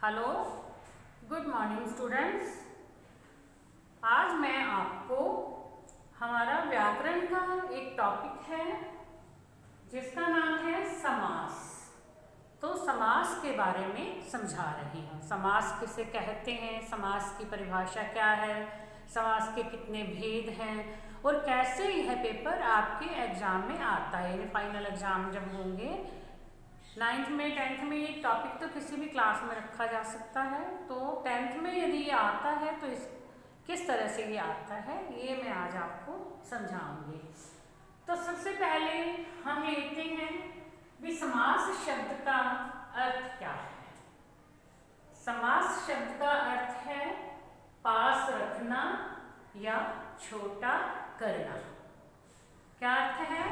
Hello, good morning students. आज मैं आपको हमारा व्याकरण का एक टॉपिक है जिसका नाम है समास। तो समास के बारे में समझा रही हूँ। समास किसे कहते हैं, समास की परिभाषा क्या है, समास के कितने भेद हैं और कैसे यह पेपर आपके एग्जाम में आता है, यानी फाइनल एग्जाम जब होंगे 9th में 10th में। ये टॉपिक तो किसी भी क्लास में रखा जा सकता है, तो 10th में यदि ये आता है तो इस किस तरह से ये आता है ये मैं आज आपको समझाऊंगी। तो सबसे पहले हम लेते हैं भी समास शब्द का अर्थ क्या है। समास शब्द का अर्थ है पास रखना या छोटा करना। क्या अर्थ है?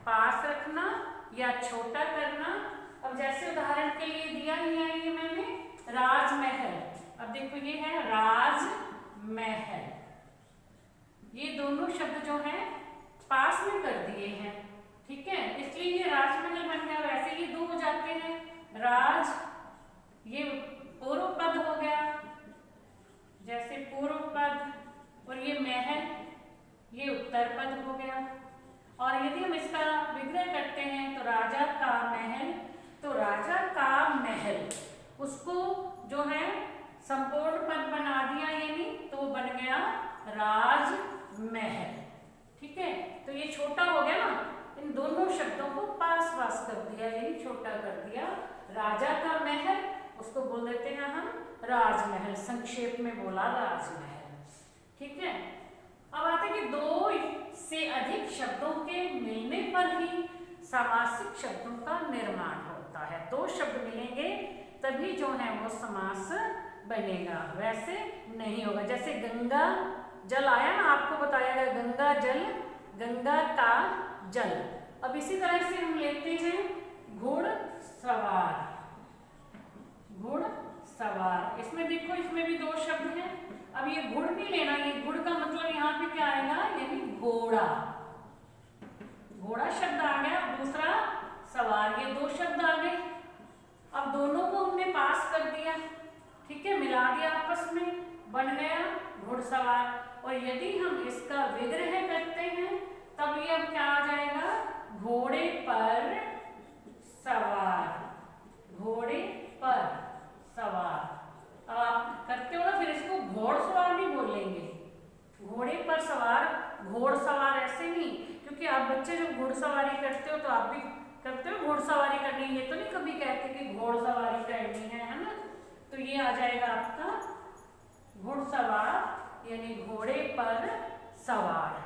पास रखना या छोटा करना। अब जैसे उदाहरण के लिए दिया ही है ये मैंने राजमहल। अब देखो ये है राजमहल, ये दोनों शब्द जो हैं पास में कर दिए हैं, ठीक है, इसलिए ये राजमहल बन गया। वैसे ये दो हो जाते हैं, राज ये पूर्व पद हो गया, जैसे पूर्व पद, और ये महल ये उत्तर पद हो गया। और यदि हम इसका विग्रह करते हैं तो राजा का महल, तो राजा का महल उसको जो है संपूर्ण पद बना दिया, यानी तो बन गया राजमहल, ठीक है। तो ये छोटा हो गया ना, इन दोनों शब्दों को पास पास कर दिया, यानी छोटा कर दिया। राजा का महल उसको बोल देते हैं हम राजमहल, संक्षेप में बोला राजमहल, ठीक है। अब आते हैं कि दो से अधिक शब्दों के मिलने पर ही समासिक शब्दों का निर्माण होता है। दो शब्द मिलेंगे तभी जो है वो समास बनेगा, वैसे नहीं होगा। जैसे गंगा जल आया ना, आपको बताया गया गंगा जल, गंगा का जल। अब इसी तरह से हम लेते हैं घुड़सवार। घुड़सवार, इसमें देखो इसमें भी दो शब्द हैं। अब ये गुड़ नहीं लेना, ये गुड़ का मतलब यहाँ पे क्या आएगा, यानी घोड़ा। घोड़ा शब्द आ गया, दूसरा सवार, ये दो शब्द आ गए। अब दोनों को हमने पास कर दिया, ठीक है, मिला दिया आपस में, बन गया घुड़सवार। और यदि हम इसका विग्रह करते हैं तब ये अब क्या आ जाएगा, घोड़े पर सवार। घोड़े पर सवार। अब आप करते हो ना, फिर इसको घोड़सवार नहीं बोलेंगे, घोड़े पर सवार, घोड़सवार ऐसे नहीं, क्योंकि आप बच्चे जब घुड़सवारी करते हो तो आप भी करते हो घुड़सवारी करनी, ये तो नहीं कभी कहते कि घोड़सवारी करनी है ना। तो ये आ जाएगा आपका घुड़सवार, यानी घोड़े पर सवार।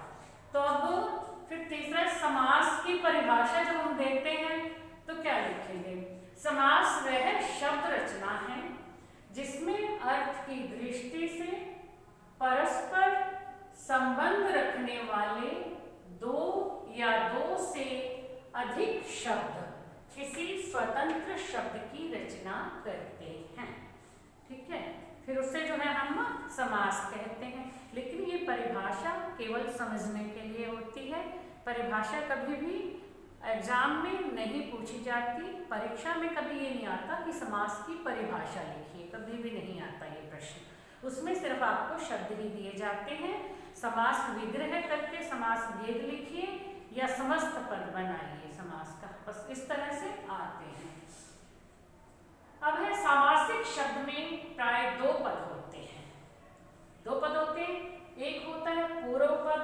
तो अब फिर तीसरा समास की परिभाषा जब हम देखते हैं तो क्या लिखेंगे। समास वह शब्द रचना है जिसमें अर्थ की दृष्टि से परस्पर संबंध रखने वाले दो या दो से अधिक शब्द किसी स्वतंत्र शब्द की रचना करते हैं, ठीक है। फिर उससे जो है हम समास कहते हैं। लेकिन ये परिभाषा केवल समझने के लिए होती है, परिभाषा कभी भी एग्जाम में नहीं पूछी जाती। परीक्षा में कभी ये नहीं आता कि समास की परिभाषा लिखिए, कभी भी नहीं आता ये प्रश्न। उसमें सिर्फ आपको शब्द ही दिए जाते हैं, समास विग्रह करके समास भेद लिखिए या समस्त पद बनाइए समास का, बस इस तरह से आते हैं। अब है समासिक शब्द में प्राय दो पद होते हैं। दो पद होते हैं, एक होता है पूर्व पद,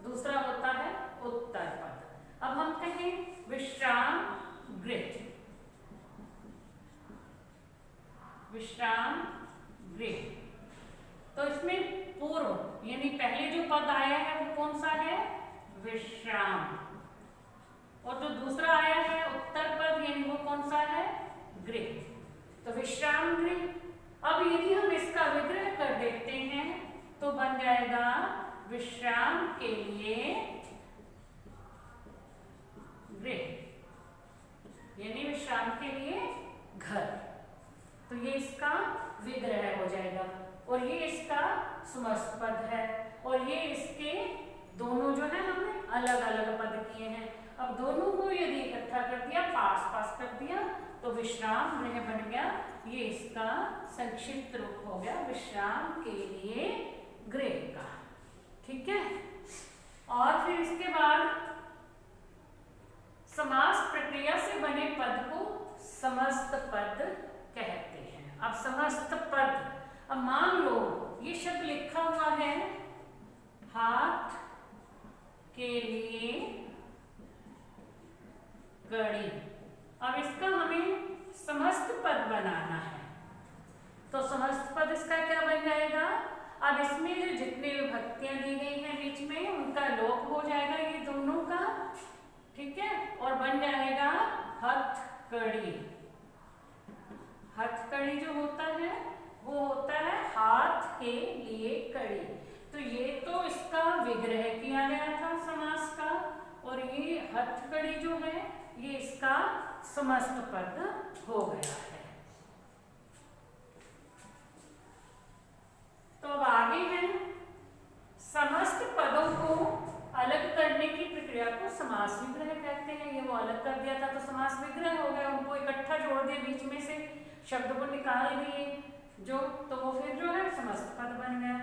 दूसरा होता है उत्तर पद। अब हम कहें विश्राम गृह। विश्राम गृह, तो इसमें पूर्व यानी पहले जो पद आया है वो कौन सा है, विश्राम, और जो दूसरा आया है उत्तर पद यानी वो कौन सा है, गृह। तो विश्राम गृह। अब यदि हम इसका विग्रह कर देते हैं तो बन जाएगा विश्राम के लिए गृह, यानी विश्राम के लिए घर। तो ये इसका विग्रह हो जाएगा, और ये इसका समस्त पद है, और ये इसके दोनों जो है हमने अलग अलग पद किए हैं। अब दोनों को यदि इकट्ठा कर दिया, पास पास कर दिया, तो विश्राम गृह बन गया, ये इसका संक्षिप्त रूप हो गया, विश्राम के लिए गृह का। ठीक है, और फिर इसके बाद समास प्रक्रिया से बने पद को समस्त पद कहते हैं। अब समस्त पद, अब मान लो ये शब्द लिखा हुआ है हाथ के लिए कड़ी, अब इसका हमें समस्त पद बनाना है, तो समस्त पद इसका क्या बन जाएगा? अब इसमें जो जितनी विभक्तियां दी गई हैं बीच में उनका लोप हो जाएगा ये दोनों का। ठीक है, और बन जाएगा हथकड़ी। हथकड़ी जो होता है वो होता है हाथ के लिए कड़ी। तो ये तो इसका विग्रह किया गया था समास का, और ये हथकड़ी जो है ये इसका समस्त पद हो गया है। तो अब आगे है समस्त पदों को अलग करने की प्रक्रिया को समास विग्रह कहते हैं। ये वो अलग कर दिया था तो समास विग्रह हो गया, उनको इकट्ठा जोड़ दिए, बीच में से शब्द को निकाल दिए जो, तो वो फिर जो है समस्त पद बन गया।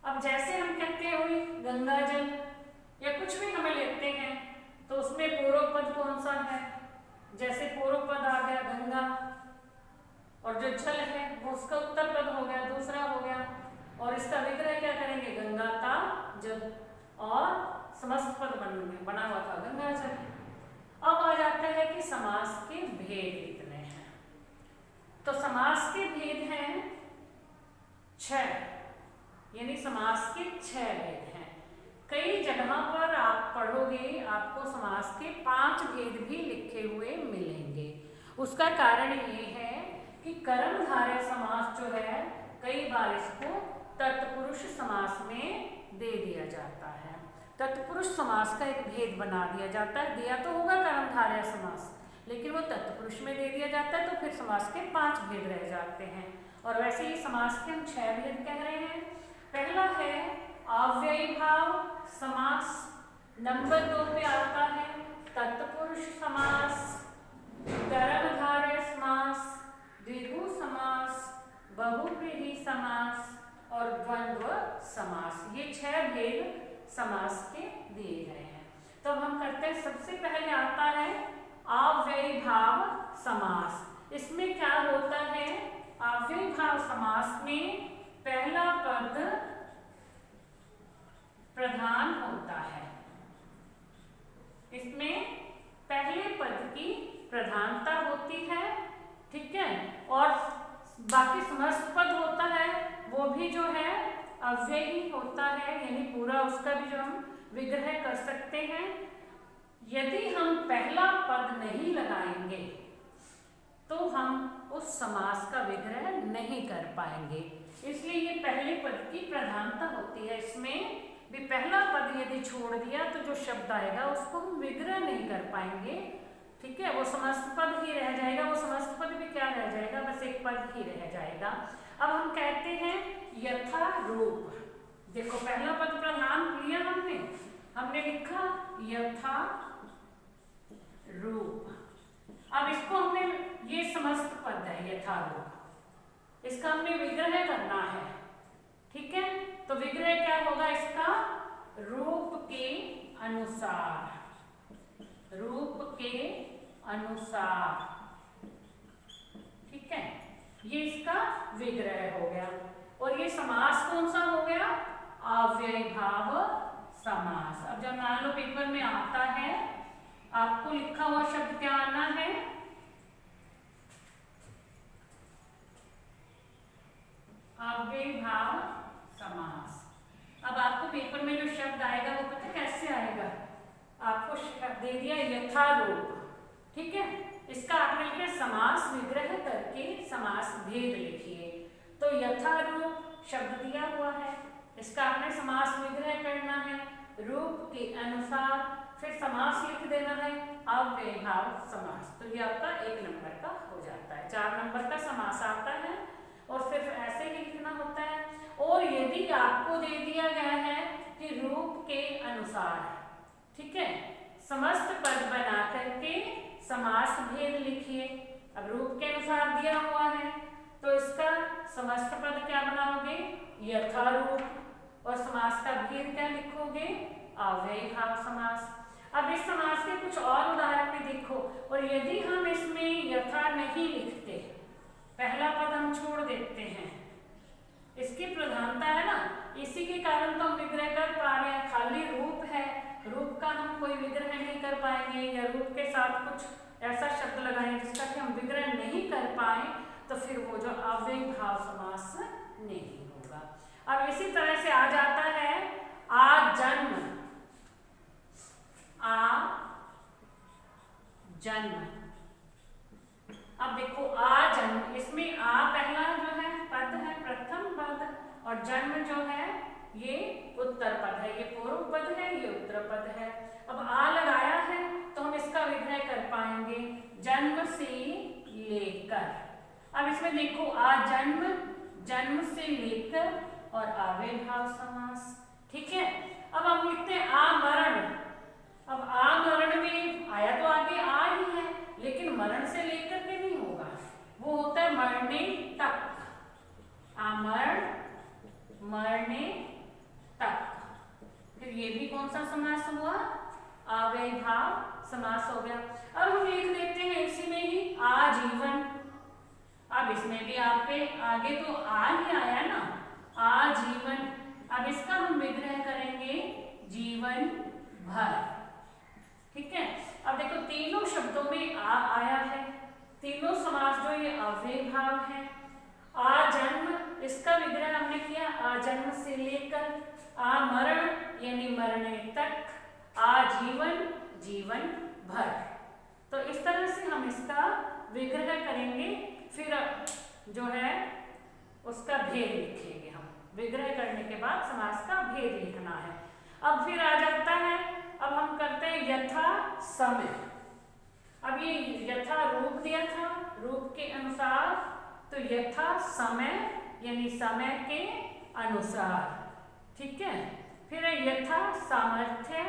अब जैसे हम कहते हैं गंगा जल या कुछ भी हमें लेते हैं तो उसमें पूर्व पद कौन सा है? जैसे पूर्व पद आ गया गंगा, और जो जल है वो उसका उत्तर पद हो गया, दूसरा हो गया, और इसका विग्रह क्या करेंगे? गंगा का जल, और समस्त पद बना हुआ था गंगा जल। अब आ जाता है कि समास के भेद कितने हैं। तो समास के भेद हैं 6, यानी समास के 6 भेद हैं। कई जगह पर आप पढ़ोगे आपको समास के 5 भेद भी लिखे हुए मिलेंगे। उसका कारण ये है कि कर्मधारय समास जो है कई बार इसको तत्पुरुष समास में दे दिया जाता है। तत्पुरुष समास का एक भेद बना दिया जाता है, दिया तो होगा कर्मधारय समास, लेकिन वो तत्पुरुष में दे दिया जाता है, तो फिर समास के 5 भेद रह जाते हैं। और वैसे ही समास के हम 6 भेद कह रहे हैं। पहला है अव्ययी भाव समास, नंबर 2 पे आता है तत्पुरुष समास, कर्मधारय समास, द्विगु समास, बहुव्रीहि समास और द्वंद्व समास। ये 6 भेद समास के दिए गए हैं। तो अब हम करते हैं, सबसे पहले आता है अव्ययी भाव समास। इसमें क्या होता है? अव्ययी भाव समास में पहला पद प्रधान होता है, इसमें पहले पद की प्रधानता होती है। ठीक है, और बाकी समस्त पद होता है वो भी जो है अव्ययी होता है, यानी पूरा उसका भी जो हम विग्रह कर सकते हैं। यदि हम पहला पद नहीं लगाएंगे तो हम उस समास का विग्रह नहीं कर पाएंगे, इसलिए ये पहले पद की प्रधानता होती है। इसमें भी पहला पद यदि छोड़ दिया तो जो शब्द आएगा उसको हम विग्रह नहीं कर पाएंगे। ठीक है, वो समस्त पद ही रह जाएगा, वो समस्त पद भी क्या रह जाएगा? बस एक पद ही रह जाएगा। अब हम कहते हैं यथा रूप। देखो पहला पद प्रधान लिया हमने लिखा यथा रूप। अब इसको हमने, ये समस्त पद है यथा रूप, इसका हमने विग्रह करना है। ठीक है, तो विग्रह क्या होगा इसका? रूप के अनुसार, रूप के अनुसार। ठीक है, ये इसका विग्रह हो गया। और ये समास कौन सा हो गया? अव्ययी भाव समास। अब जब मान लो पेपर में आता है, आपको लिखा हुआ शब्द क्या आना है? अव्ययी भाव समास। अब आपको पेपर में जो शब्द आएगा वो पता कैसे आएगा? आपको शब्द दे दिया यथारूप। ठीक है, इसका आपने लिखा समास विग्रह करके समास भेद लिखिए। तो यथारूप शब्द दिया हुआ है, इसका आपने समास विग्रह करना है, रूप के अनुसार, फिर समास लिख देना है अव्ययी भाव समास। तो ये आपका 1 नंबर का हो जाता है। 4 नंबर का समास आता है और फिर ऐसे ही लिखना होता है। और यदि आपको दे दिया गया है कि रूप के अनुसार, ठीक है, समस्त पद बना करके समास भेद लिखिए, अब रूप के अनुसार दिया हुआ है तो इसका समस्त पद क्या बनाओगे, यथारूप, और समास का भेद क्या लिखोगे, अव्ययीभाव समास। अब इस समास के कुछ और उदाहरण भी देखो, और यदि हम इसमें यथा नहीं लिखते, पहला पद हम छोड़ देते हैं, इसकी प्रधानता है ना, इसी के कारण तो हम विग्रह कर पा रहे हैं। खाली रूप है, रूप का हम कोई विग्रह नहीं कर पाएंगे, या रूप के साथ कुछ ऐसा शब्द लगाएं जिसका कि हम विग्रह नहीं कर पाए, तो फिर वो जो अव्ययीभाव समास नहीं होगा। अब इसी तरह से आ जाता है आजन्म, आजन्म। अब देखो आजन्म, इसमें आ पहला जो है पद है, प्रथम पद, और जन्म जो है ये उत्तर पद है, ये पूर्व पद है, ये उत्तर पद है। अब आ लगाया है तो हम इसका विग्रह कर पाएंगे, जन्म से लेकर। अब इसमें देखो आ जन्म, जन्म से लेकर, और अव्ययीभाव समास, ठीक है। अब हम लिखते हैं आमरण। अब आमरण में आया तो आगे आ ही है, लेकिन मरण से लेकर के नहीं होगा, वो होता है मरने तक, आमरण, मरने तक। फिर ये भी कौन सा समास हुआ, अव्ययीभाव समास हो गया। अब हम लिख देते हैं इसी में ही आजीवन। अब इसमें भी आपके आगे तो आ ही आया ना, आजीवन। अब इसका हम विग्रह करेंगे जीवन भर, ठीक है। अब देखो तीनों शब्दों में आ आया है, तीनों समास जो ये अव्ययीभाव है। आजन्म, इसका विग्रह हमने किया आजन्म से लेकर, आमरण यानी मरने तक, आजीवन जीवन भर। तो इस तरह से हम इसका विग्रह करेंगे, फिर जो है उसका भेद लिखेंगे हम। विग्रह करने के बाद समास का भेद लिखना है। अब फिर आ जाता है, अब हम करते हैं यथा समय। अब ये यथा रूप दिया था, रूप के अनुसार, तो यथा समय यानी समय के अनुसार, ठीक है। फिर यथा सामर्थ्य,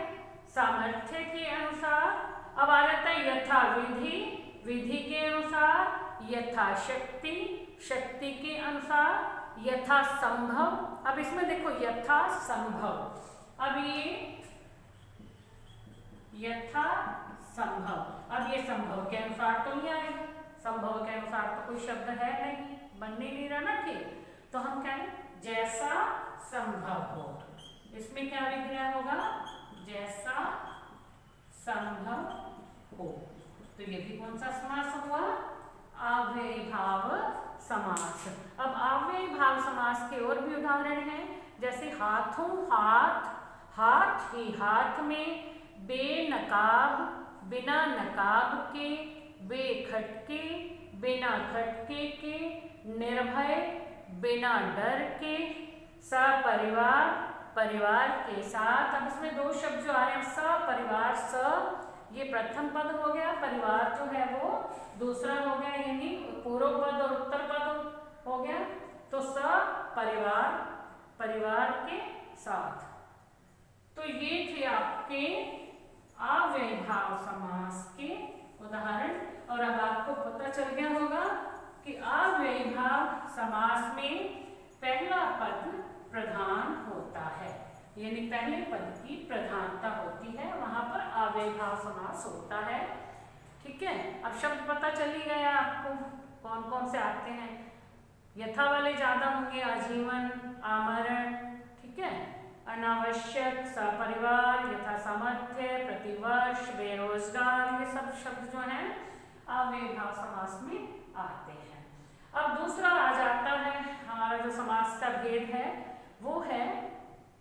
सामर्थ्य के अनुसार। अब आ जाता है यथा विधि, विधि के अनुसार, यथा शक्ति, शक्ति के अनुसार, यथा संभव। अब इसमें देखो यथा संभव, अब ये यथा संभव, अब ये संभव के अनुसार तो नहीं आएगा, संभव के अनुसार तो कोई शब्द है नहीं, बनने नहीं रहा ना, ठीक। तो हम कहें जैसा संभव हो, इसमें क्या विग्रह होगा, जैसा संभव हो। तो ये भी कौन सा समास हुआ, अव्ययीभाव समास। अब अव्ययीभाव समास के और भी उदाहरण हैं, जैसे हाथों हाथ, हाथ ही हाथ में, बेनकाब बिना नकाब के, बेखटके बिना खटके के, निर्भय बिना डर के, सपरिवार परिवार के साथ। अब इसमें दो शब्द जो आ रहे हैं, सपरिवार, स ये प्रथम पद हो गया, परिवार जो है वो दूसरा हो गया, यानी पूर्व पद और उत्तर पद हो गया। तो सपरिवार, परिवार के साथ। तो ये थे आपके अव्ययीभाव समास के उदाहरण। और अब आपको पता चल गया होगा कि अव्ययीभाव समास में पहला पद प्रधान होता है, यानी पहले पद की प्रधानता होती है, वहां पर अव्ययीभाव समास होता है, ठीक है। अब शब्द पता चल ही गया आपको कौन कौन से आते हैं, यथा वाले ज्यादा होंगे, आजीवन, आमरण, ठीक है, अनावश्यक, सपरिवार, यथा सामर्थ्य, प्रतिवर्ष, बेरोजगार, ये सब शब्द जो हैं अव्ययीभाव समास में आते हैं। अब दूसरा आ जाता है हमारा जो समास का भेद है, वो है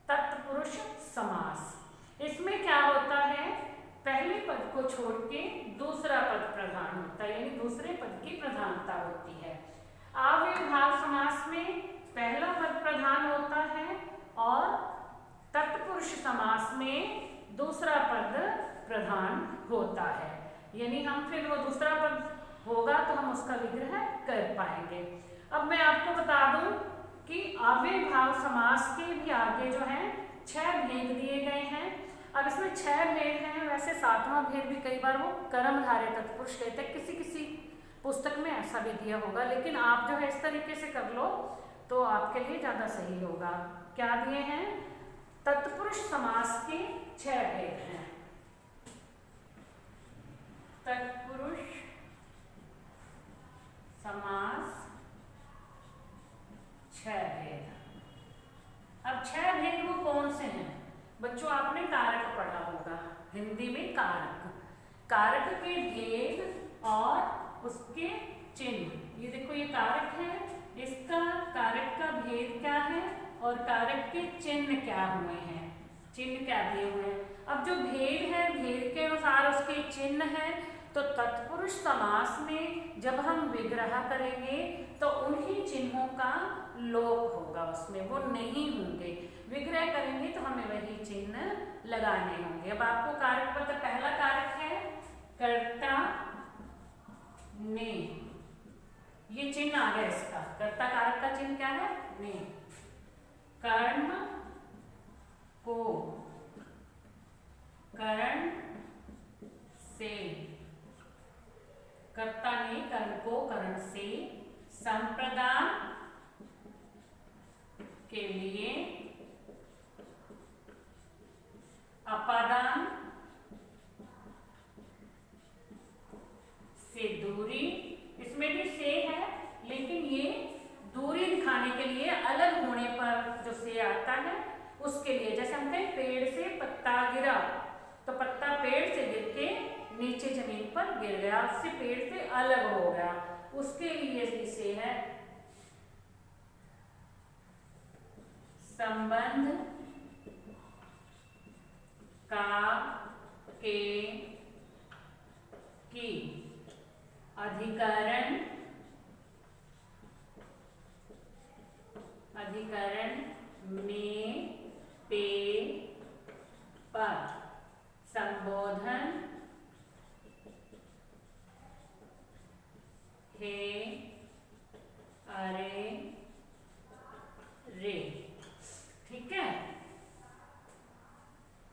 तत्पुरुष समास। इसमें क्या होता है, पहले पद को छोड़ के दूसरा पद प्रधान होता है, यानी दूसरे पद की प्रधानता होती है। अव्ययीभाव समास में पहला पद प्रधान होता है और तत्पुरुष समास में दूसरा पद प्रधान होता है, यानी हम फिर वो दूसरा पद होगा तो हम उसका विग्रह कर पाएंगे। अब मैं आपको बता दूं कि अव्ययीभाव समास के भी आगे जो है 6 भेद दिए गए हैं। अब इसमें 6 भेद हैं, वैसे 7वां भेद भी कई बार वो कर्मधारय तत्पुरुष कहते हैं, किसी किसी पुस्तक में ऐसा भी दिया होगा, लेकिन आप जो है इस तरीके से कर लो तो आपके लिए ज़्यादा सही होगा। क्या दिए हैं? तत्पुरुष समास के 6 भेद हैं। तत्पुरुष समास 6 भेद। अब 6 भेद वो कौन से हैं? बच्चों आपने कारक पढ़ा होगा, हिंदी में कारक, कारक के भेद और उसके चिन्ह। ये देखो ये कारक है, इसका कारक का भेद क्या है और कारक के चिन्ह क्या हुए हैं, चिन्ह क्या दिए हुए हैं। अब जो भेद है, भेद के अनुसार उसके चिन्ह है। तो तत्पुरुष समास में जब हम विग्रह करेंगे तो उन्हीं चिन्हों का लोप होगा, उसमें वो नहीं होंगे। विग्रह करेंगे तो हमें वही चिन्ह लगाने होंगे। अब आपको कारक पता, पहला कारक है कर्ता ने, ये चिन्ह आ गया इसका। कर्ता कारक का चिन्ह क्या है? ने। कर्म को करण से, कर्ता ने कर्म को करण से, संप्रदान के लिए अपादान से दूरी, इसमें भी से है लेकिन ये दूरी दिखाने के लिए अलग होने पर जो से आता है उसके लिए, जैसे हम कहें पेड़ से पत्ता गिरा, तो पत्ता पेड़ से गिर के नीचे जमीन पर गिर गया, उससे पेड़ से अलग हो गया, उसके लिए से है। संबंध का के की अधिकरण, अधिकरण में पे पर संबोधन हे अरे रे। ठीक है,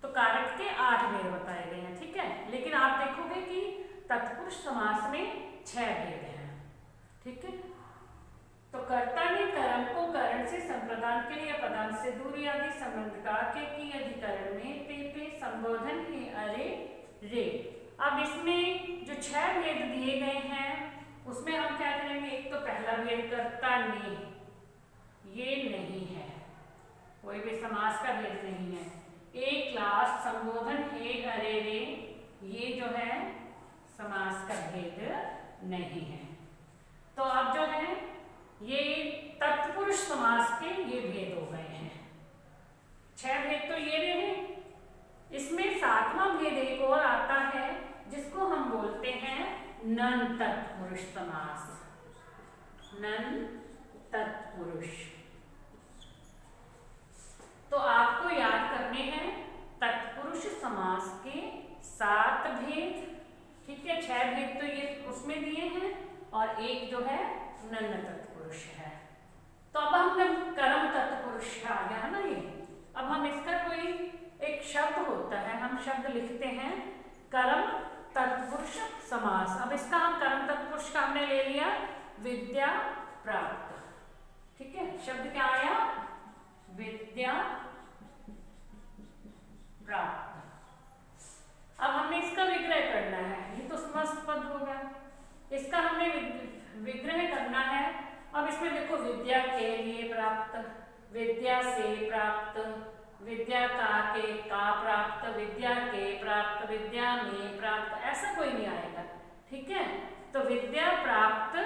तो कारक के 8 भेद बताए गए हैं। ठीक है, लेकिन आप देखोगे कि तत्पुरुष समास में 6 भेद हैं। ठीक है, तो कर्ता ने कर्म को करण से, संप्रदान के लिए पदान से दूरी आदि, संबंध का के की अधिकरण में पे संबोधन हे अरे रे। अब इसमें जो 6 भेद दिए गए हैं उसमें हम क्या करेंगे? एक तो पहला भेद कर्ता ने, ये नहीं है, कोई भी समास का भेद नहीं है। एक लास्ट संबोधन हे अरे रे, ये जो है समास का भेद नहीं है। तो अब जो है ये तत्पुरुष समास के ये भेद हो गए हैं। 6 भेद तो ये रहे। इसमें 7वां भेद एक और आता है जिसको हम बोलते हैं नन तत्पुरुष समास। नन तत्पुरुष। तो आपको याद करने हैं तत्पुरुष समास के 7 भेद। ठीक है, 6 भेद तो ये उसमें दिए हैं और एक जो है नन तत्पुरुष है। तो अब हमने कर्म तत्पुरुष आ गया है ना ये। अब हम इसका कोई एक शब्द होता है, हम शब्द लिखते हैं कर्म तत्पुरुष समास। अब इसका हम कर्म तत्पुरुष का हमने ले लिया विद्या प्राप्त। ठीक है, शब्द क्या आया? विद्या प्राप्त। अब हमने इसका विग्रह करना है, ये तो समस्त पद होगा, इसका हमने विग्रह करना है। अब इसमें देखो विद्या के लिए प्राप्त, विद्या से प्राप्त, विद्या के का प्राप्त, विद्या के प्राप्त, विद्या में प्राप्त, ऐसा कोई नहीं आएगा। ठीक है, तो विद्या प्राप्त,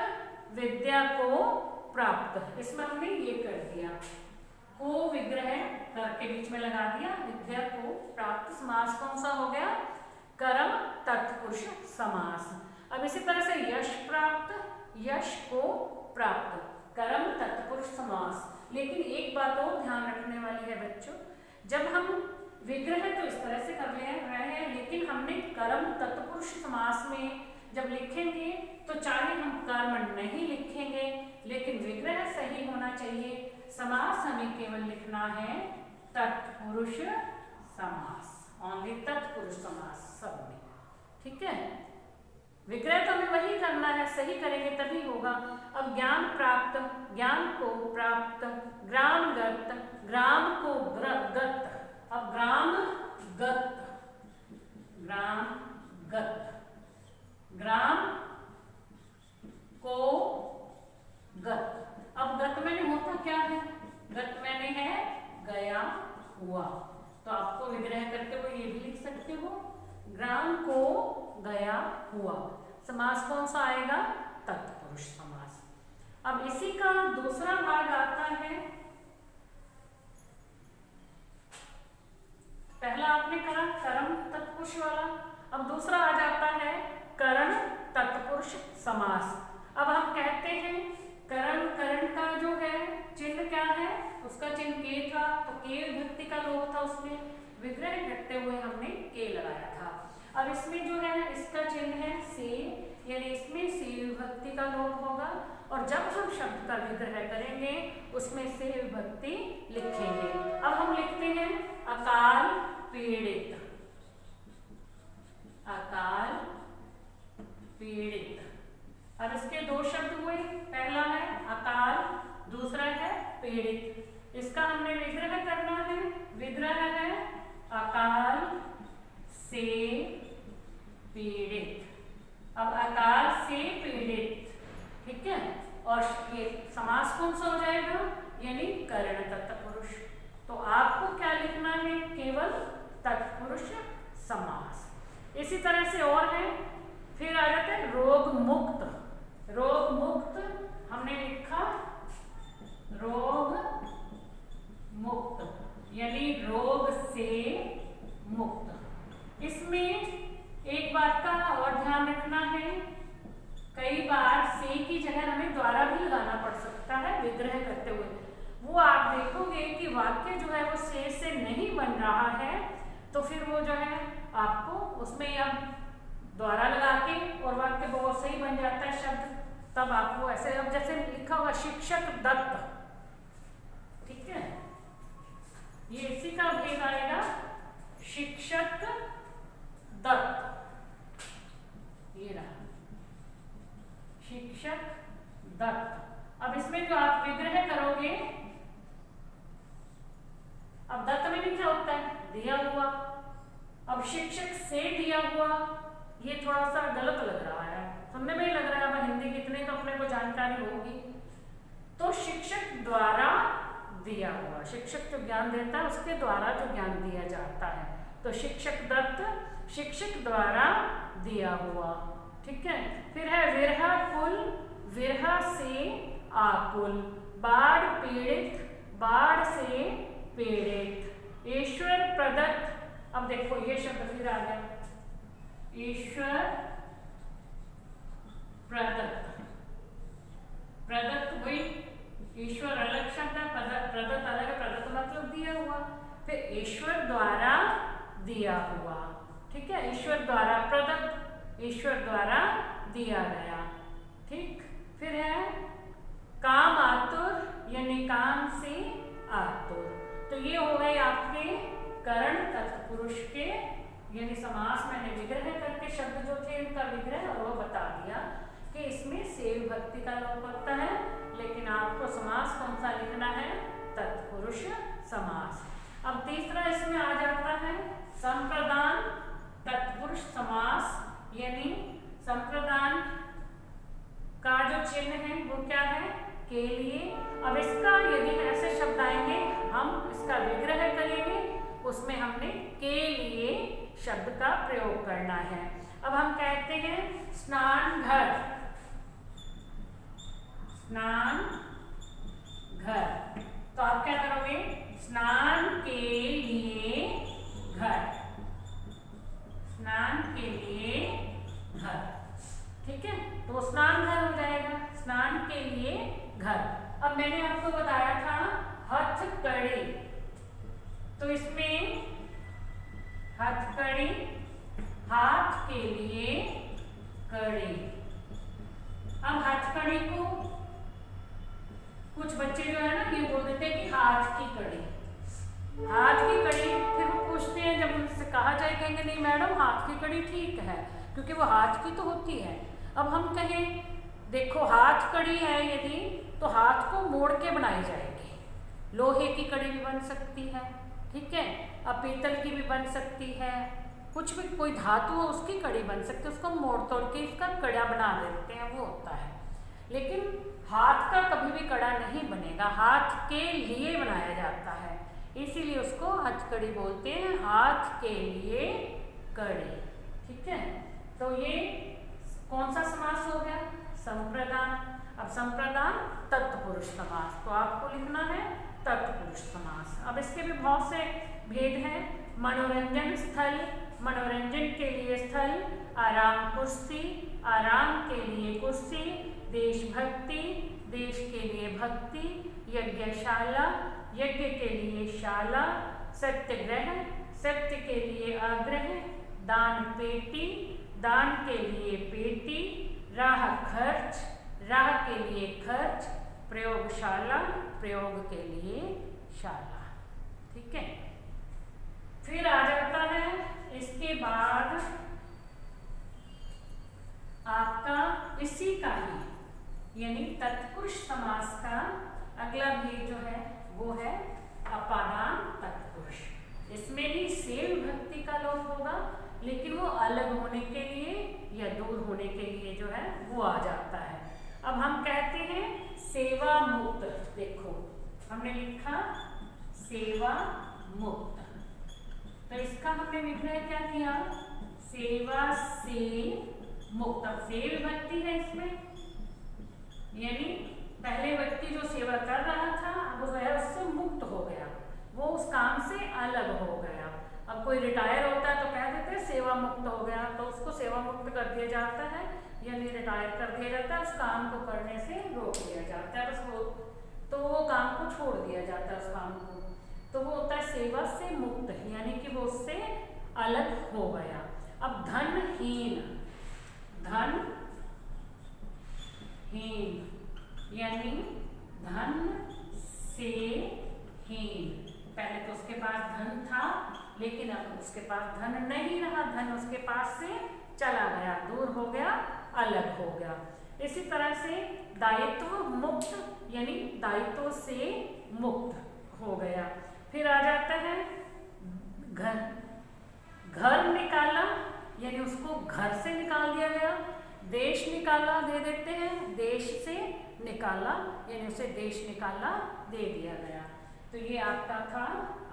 विद्या को प्राप्त, इसमें हमने ये कर दिया, को विग्रह करके बीच में लगा दिया, विद्या को प्राप्त। समास कौन सा हो गया? कर्म तत्पुरुष समास। अब इसी तरह से यश प्राप्त, यश को प्राप्त, कर्म तत्पुरुष समास। लेकिन एक बात और ध्यान रखने वाली है बच्चों, जब हम विग्रह तो इस तरह से कर रहे हैं, लेकिन हमने कर्म तत्पुरुष समास में जब लिखेंगे तो चाहे हम कर्म नहीं लिखेंगे, लेकिन विग्रह सही होना चाहिए। समास हमें केवल लिखना है तत्पुरुष समास, ओनली तत्पुरुष समास सब में। ठीक है, विग्रह तो हमें वही करना है, सही करेंगे तभी होगा। अब ज्ञान प्राप्त, ज्ञान को प्राप्त, ग्रामगत, ग्राम को गत, अब ग्राम गत, ग्राम गत, ग्राम को गत। अब गत मैंने होता क्या है, गत मैंने है गया हुआ, तो आपको विग्रह करते हुए ये भी लिख सकते हो, ग्राम को गया हुआ। समास कौन सा आएगा, तत्पुरुष समास। अब इसी का दूसरा भाग आता है, पहला आपने कहा कर्म तत्पुरुष वाला, अब दूसरा आ जाता है करण तत्पुरुष समास। अब हम कहते हैं करण, करण का जो है चिन्ह क्या है, उसका चिन्ह के था, तो के विभक्ति का लोप था, उसमें विग्रह करते हुए हमने के लगाया था। अब इसमें जो है इसका चिन्ह है से, यानी इसमें से विभक्ति का लोप होगा, और जब हम शब्द का विग्रह करेंगे उसमें से विभक्ति लिखेंगे। अब हम लिखते हैं अकाल पीड़ित, अकाल पीड़ित। अब इसके दो शब्द हुए, पहला है अकाल, दूसरा है पीड़ित। इसका हमने विग्रह करना है, विग्रह है अकाल से पीड़ित। अब अकाल से पीड़ित, ठीक है, और ये समास कौन सा हो जाएगा, यानी करण तत्पुरुष। तो आपको क्या लिखना है, केवल तत्पुरुष समास। इसी तरह से और है, फिर आ जाते हैं रोग मुक्त। रोग मुक्त हमने लिखा रोग मुक्त, यानी रोग से मुक्त। इसमें एक बात का और ध्यान रखना है, कई बार से की जगह हमें द्वारा भी लगाना पड़ सकता है विग्रह करते हुए। वो आप देखोगे कि वाक्य जो है वो से नहीं बन रहा है, तो फिर वो जो है आपको उसमें अब द्वारा लगा के और वाक्य बहुत सही बन जाता है शब्द, तब आपको ऐसे, अब जैसे लिखा होगा शिक्षक दत्त, ठीक है, ये इसी का भेद आएगा, शिक्षक दत्त, ये रहा शिक्षक दत्त। अब इसमें जो आप विग्रह करोगे, अब दत्त में भी क्या होता है, दिया हुआ। अब शिक्षक से दिया हुआ, ये थोड़ा सा गलत लग रहा है, सुनने में ही लग रहा है, अब हिंदी कितने तो अपने को जानकारी होगी। तो शिक्षक द्वारा दिया हुआ, शिक्षक जो ज्ञान देता है उसके द्वारा जो ज्ञान दिया जाता है, तो शिक्षक दत्त, शिक्षक द्वारा दिया हुआ, ठीक है। फिर है विरहा कुल, विरहा से आकुल, बाढ़ पीड़ित, बाढ़ से पीड़ित, ईश्वर प्रदत्त। अब देखो ये शब्द फिर आ गया, ईश्वर प्रदत्त, प्रदत्त हुई, ईश्वर अलग शब्द है, प्रदत्त अलग है, प्रदत्त मतलब दिया हुआ, फिर ईश्वर द्वारा दिया हुआ, ठीक है, ईश्वर द्वारा प्रदत्त, ईश्वर द्वारा दिया गया, ठीक। फिर है काम आतुर, यानी काम से आतुर। तो ये हो गए आपके करण तत्पुरुष के, यानी समास मैंने विग्रह करके शब्द जो थे उनका विग्रह और वो बता दिया कि इसमें से विभक्ति का लोप होता है, लेकिन आपको समास कौन सा लिखना है, तत्पुरुष समास। अब तीसरा इसमें आ जाता है संप्रदान तत्पुरुष समास, यानी संप्रदान का जो चिन्ह है वो क्या है, के लिए। अब इसका यदि ऐसे शब्द आएंगे हम इसका विग्रह करेंगे, उसमें हमने के लिए शब्द का प्रयोग करना है। अब हम कहते हैं स्नान घर, स्नान घर, तो आप क्या करोगे, स्नान के लिए घर, स्नान के लिए घर, ठीक है, तो स्नान घर हो जाएगा, स्नान के लिए घर। अब मैंने आपको बताया था हथकड़ी, तो इसमें हथकड़ी, हाथ के लिए कड़ी। अब हथकड़ी को कुछ बच्चे जो है ना ये बोल देते हैं कि हाथ की कड़ी, हाथ की कड़ी, फिर वो पूछते हैं, जब उनसे कहा जाए कहेंगे नहीं मैडम हाथ की कड़ी ठीक है, क्योंकि वो हाथ की तो होती है। अब हम कहें देखो हाथ कड़ी है यदि, तो हाथ को मोड़ के बनाई जाएगी। लोहे की कड़ी भी बन सकती है, ठीक है, अब पीतल की भी बन सकती है, कुछ भी कोई धातु हो उसकी कड़ी बन सकती है, उसको मोड़ तोड़ के इसका कड़ा बना देते हैं, वो होता है। लेकिन हाथ का कभी भी कड़ा नहीं बनेगा, हाथ के लिए बनाया जाता है, इसीलिए उसको हथकड़ी बोलते हैं, हाथ के लिए कड़ी, ठीक है। तो ये कौन सा समास हो गया? संप्रदान। अब संप्रदान तत्पुरुष समास, तो आपको लिखना है तत्पुरुष समास। अब इसके भी बहुत से भेद हैं। मनोरंजन स्थल, मनोरंजन के लिए स्थल, आराम कुर्सी, आराम के लिए कुर्सी, देशभक्ति, देश के लिए भक्ति, यज्ञशाला, यज्ञ के लिए शाला, सत्याग्रह, सत्य के लिए आग्रह, दान पेटी, दान के लिए पेटी, राह खर्च, राह के लिए खर्च, प्रयोगशाला, प्रयोग के लिए शाला, ठीक है। फिर आ जाता है इसके बाद आपका इसी का ही यानी तत्पुरुष समास का अगला भेद जो है वो है अपादान तत्पुरुष। इसमें भी सेव विभक्ति का लोप होगा, लेकिन वो अलग होने के लिए या दूर होने के लिए जो है वो आ जाता है। अब हम कहते हैं सेवा मुक्त, देखो हमने लिखा सेवा मुक्त, तो इसका हमने विग्रह क्या किया? सेवा से मुक्त। अब सेव विभक्ति है इसमें, यानी पहले व्यक्ति जो सेवा कर रहा था अब वो है उससे मुक्त हो गया, वो उस काम से अलग हो गया। अब कोई रिटायर होता है तो कह देते हैं सेवा मुक्त हो गया, तो उसको सेवा मुक्त कर दिया जाता है, यानी रिटायर कर दिया जाता है, उस काम को करने से रोक दिया जाता है, बस वो तो वो काम को छोड़ दिया जाता है उस काम को, तो वो होता है सेवा से मुक्त, यानी कि वो उससे अलग हो गया। अब धनहीन, धनहीन यानी धन से हीन, पहले तो उसके पास धन था लेकिन अब उसके पास धन नहीं रहा, धन उसके पास से चला गया, दूर हो गया, अलग हो गया। इसी तरह से दायित्व मुक्त यानी दायित्व से मुक्त हो गया। फिर आ जाता है घर, घर निकाला यानी उसको घर से निकाल दिया गया, देश निकाला दे देते हैं, देश से निकाला यानी उसे देश निकाला दे दिया गया। तो ये आपका था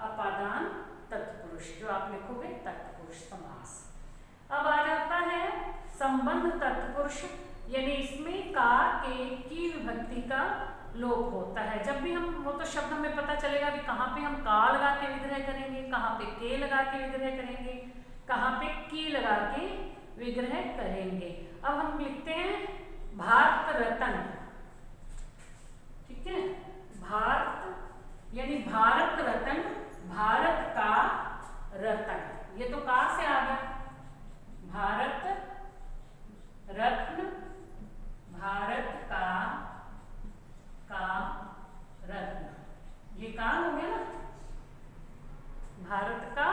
अपादान तत्पुरुष, जो आप लिखोगे तत्पुरुष समास। अब आ जाता है संबंध तत्पुरुष, यानी इसमें का, के, की विभक्ति का लोप होता है। जब भी हम वो तो शब्द हमें पता चलेगा कि कहाँ पे हम का लगा के विग्रह करेंगे, कहाँ पे के लगा के विग्रह करेंगे, कहाँ पे की लगा के विग्रह करेंगे। अब हम लिखते हैं भारत रत्न, ठीक है, भारत यानी भारत रत्न, भारत का रत्न, ये तो का से आ गया, भारत रत्न, भारत का रत्न, ये का हो गया ना, भारत का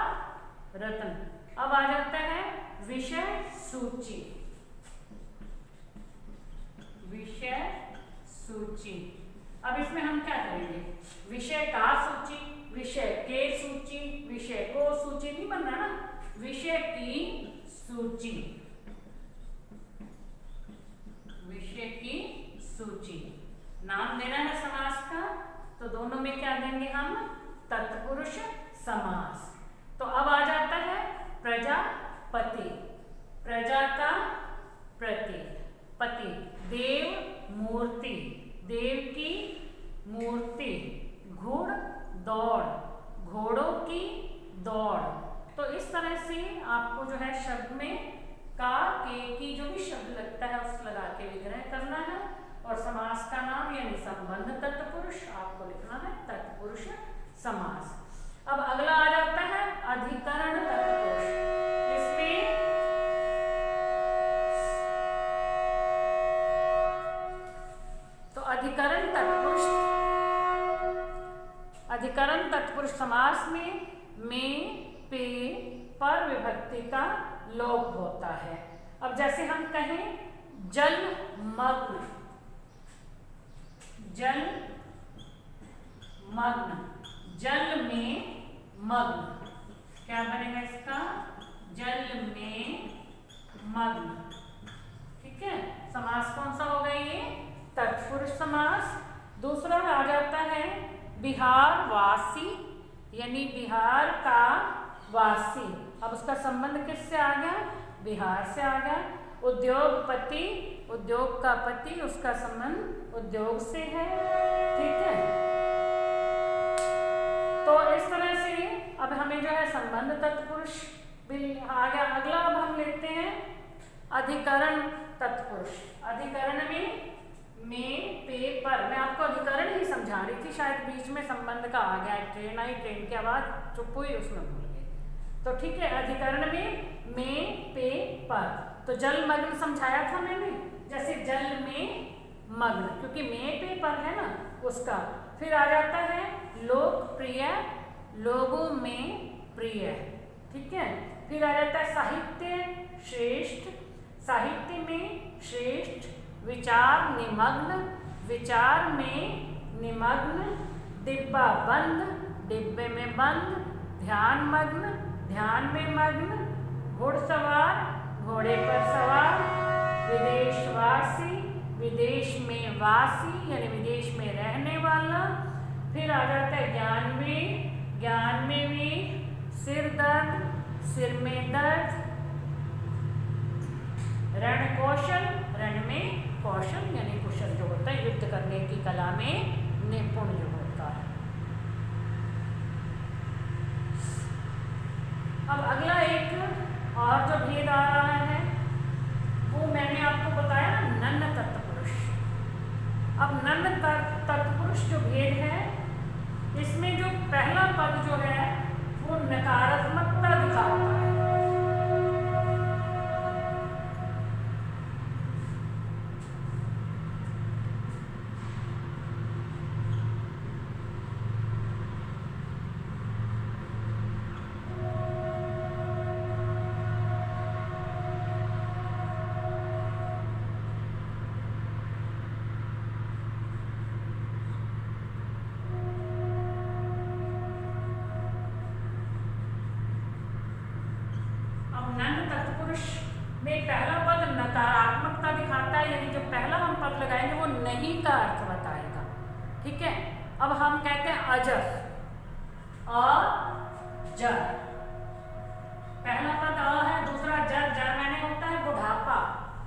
रत्न। अब आ जाता है विषय सूची, विषय सूची। अब इसमें हम क्या करेंगे? विषय का सूची, विषय के सूची, विषय को सूची नहीं बनना ना, विषय की सूची, विषय की सूची। नाम देना है समास का, तो दोनों में क्या देंगे हम? तत्पुरुष समास। तो अब आ जाता है प्रजापति, प्रजा का प्रति, पति, देव मूर्ति, देव की मूर्ति, घुड़ दौड़, घोड़ों की दौड़। तो इस तरह से आपको जो है शब्द में का, के, की जो भी शब्द लगता है उस लगा के विग्रह करना है, और समास का नाम यानी संबंध तत्पुरुष आपको लिखना है तत्पुरुष समास। अब अगला आ जाता है अधिकरण तत्पुरुष। इसमें तो अधिकरण तत्पुरुष समास में पे, पर विभक्ति का लोप होता है। अब जैसे हम कहें जलमग्न, जलमग्न, जल में मग्न, क्या बनेगा इसका? जल में मग्न। ठीक है, समास कौन सा होगा ये? तत्पुरुष समास। दूसरा आ जाता है बिहार वासी, यानी बिहार का वासी। अब उसका संबंध किससे आ गया? बिहार से आ गया। उद्योगपति, उद्योग का पति, उसका संबंध उद्योग से है। ठीक है, तो इस तरह से अब हमें जो है संबंध तत्पुरुष भी आ गया। अगला अब हम लेते हैं अधिकरण तत्पुरुष। अधिकरण में पे पर, मैं आपको अधिकरण ही समझा रही थी, शायद बीच में संबंध का आ गया। ट्रेन आई, ट्रेन की आवाज चुप हुई, उसमें भूल गए। तो ठीक है, अधिकरण में पे पर, तो जलमग्न समझाया था मैंने, जैसे जल में मग्न, क्योंकि में पे पर है ना उसका। फिर आ जाता है लोकप्रिय, लोगों में प्रिय। ठीक है, फिर आ जाता है साहित्य श्रेष्ठ, साहित्य में श्रेष्ठ। विचार निमग्न, विचार में निमग्न। डिब्बा बंद, डिब्बे में बंद। ध्यान मग्न, ध्यान में मग्न। घुड़सवार, घोड़े पर सवार। विदेशवासी, विदेश में वासी, यानी विदेश में रहने वाला। फिर आ जाता है ज्ञान में, ज्ञान में भी। सिर दर्द, सिर में दर्द। रण कौशल, रण में कौशल, यानी कुशल जो होता है, युद्ध करने की कला में निपुण जो होता है। अब अगला एक और जो भेद आ रहा है वो मैंने आपको बताया ना, नन्न तत्पुरुष। अब नन्न तत्पुरुष जो भेद है, इसमें जो पहला पद जो है वो नकारात्मकता दिखाता है। में पहला पद नकारात्मकता दिखाता है, यानी जो पहला हम पद लगाएंगे वो नहीं का अर्थ बताएगा। ठीक है, अब हम कहते हैं अजर, अजर, पहला पद अ है, दूसरा जर, जर मैंने होता है बुढ़ापा।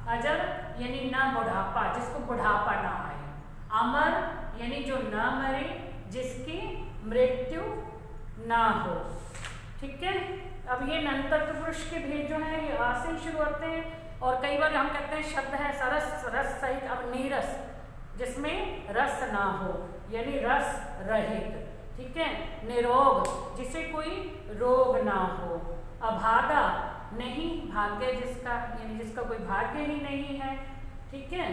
अजर यानी न बुढ़ापा, जिसको बुढ़ापा ना आए। अमर यानी जो न मरे, जिसकी मृत्यु ना हो। ठीक है, अब ये नन्न तत्पुरुष के भेद जो है ये आ से ही शुरू होते हैं। और कई बार हम कहते हैं शब्द है सरस, रस सहित। अब नीरस, जिसमें रस ना हो, यानी रस रहित। ठीक है, निरोग, जिसे कोई रोग ना हो। अभागा, नहीं भाग्य जिसका, यानी जिसका कोई भाग्य ही नहीं है। ठीक है,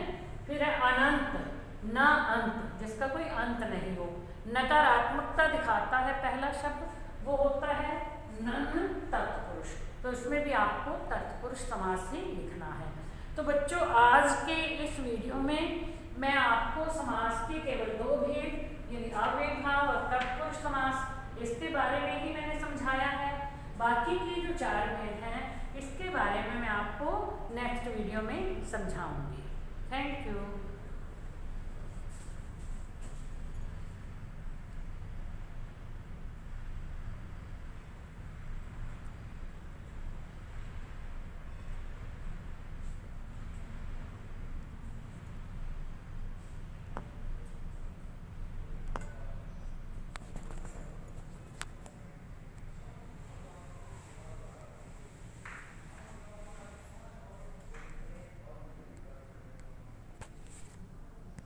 फिर है अनंत, न अंत, जिसका कोई अंत नहीं हो। नकारात्मकता दिखाता है पहला शब्द, वो होता है नन्न तत्पुरुष। तो इसमें भी आपको तत्पुरुष समास ही लिखना है। तो बच्चों, आज के इस वीडियो में मैं आपको समास के केवल दो भेद, यानी अव्ययभाव और तत्पुरुष समास, इसके बारे में ही मैंने समझाया है। बाकी के जो चार भेद हैं इसके बारे में मैं आपको नेक्स्ट वीडियो में समझाऊंगी। Thank you.